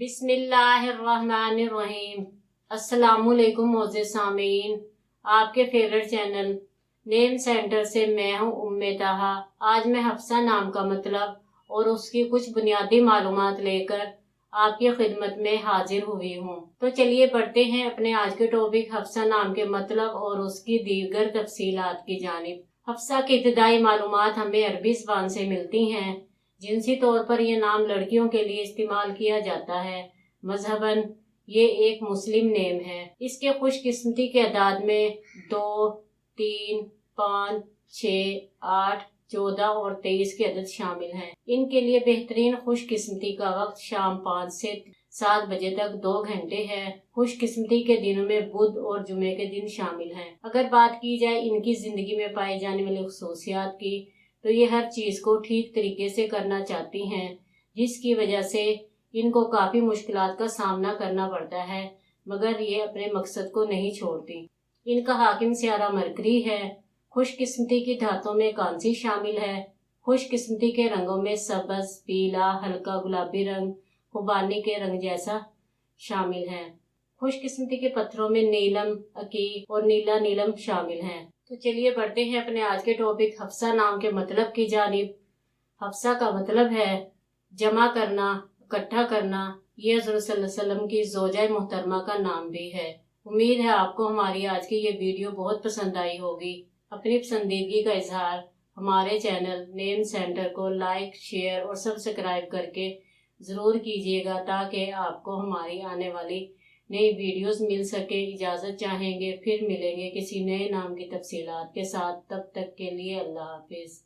बिस्मिल्लाहिर्रहमानिर्रहीम। अस्सलामुअलैकुम मोअज़्ज़िज़ सामीन, आपके फेवरेट चैनल नेम सेंटर से मैं हूँ उम्मे ताहा। आज मैं हफ्सा नाम का मतलब और उसकी कुछ बुनियादी मालूमात लेकर आपकी खिदमत में हाजिर हुई हूँ। तो चलिए बढ़ते हैं अपने आज के टॉपिक हफ्सा नाम के मतलब और उसकी दीगर तफसीलात की जानिब। हफ्सा की इब्तिदाई मालूमात हमें अरबी ज़बान से मिलती हैं। जिनसी तौर पर यह नाम लड़कियों के लिए इस्तेमाल किया जाता है। मजहबन ये एक मुस्लिम नेम है। इसके खुशकिस्मती के अदाद में 2, 3, 5, 6, 8, 14 और 23 के अदद शामिल हैं। इनके लिए बेहतरीन खुशकिस्मती का वक्त शाम 5 से 7 बजे तक 2 घंटे है। खुशकिस्मती के दिनों में बुध और जुमे के दिन शामिल हैं। अगर बात की जाए इनकी जिंदगी में पाई जाने वाली खुसूसियात की, तो ये हर चीज को ठीक तरीके से करना चाहती हैं, जिसकी वजह से इनको काफी मुश्किलात का सामना करना पड़ता है, मगर ये अपने मकसद को नहीं छोड़ती। इनका हाकिम सियारा मरकरी है। खुशकिस्मती की धातों में कांसी शामिल है। खुशकिस्मती के रंगों में सब्ज, पीला, हल्का गुलाबी रंग, खुबानी के रंग जैसा शामिल है। खुशकिस्मती के पत्थरों में नीलम, अकीक और नीला नीलम शामिल हैं। तो चलिए बढ़ते हैं अपने आज के टॉपिक हफ्सा नाम के मतलब की जानिब। हफ्सा का मतलब है जमा करना, इकट्ठा करना। ये हज़रत सल्लल्लाहु अलैहि वसल्लम की ज़ौजा मोहतरमा का नाम भी है। उम्मीद है आपको हमारी आज की ये वीडियो बहुत पसंद आई होगी। अपनी पसंदीदगी का इजहार हमारे चैनल नेम सेंटर को लाइक, शेयर और सब्सक्राइब करके ज़रूर कीजिएगा, ताकि आपको हमारी आने वाली नई वीडियोस मिल सके। इजाज़त चाहेंगे, फिर मिलेंगे किसी नए नाम की तफसीलात के साथ। तब तक के लिए अल्लाह हाफिज़।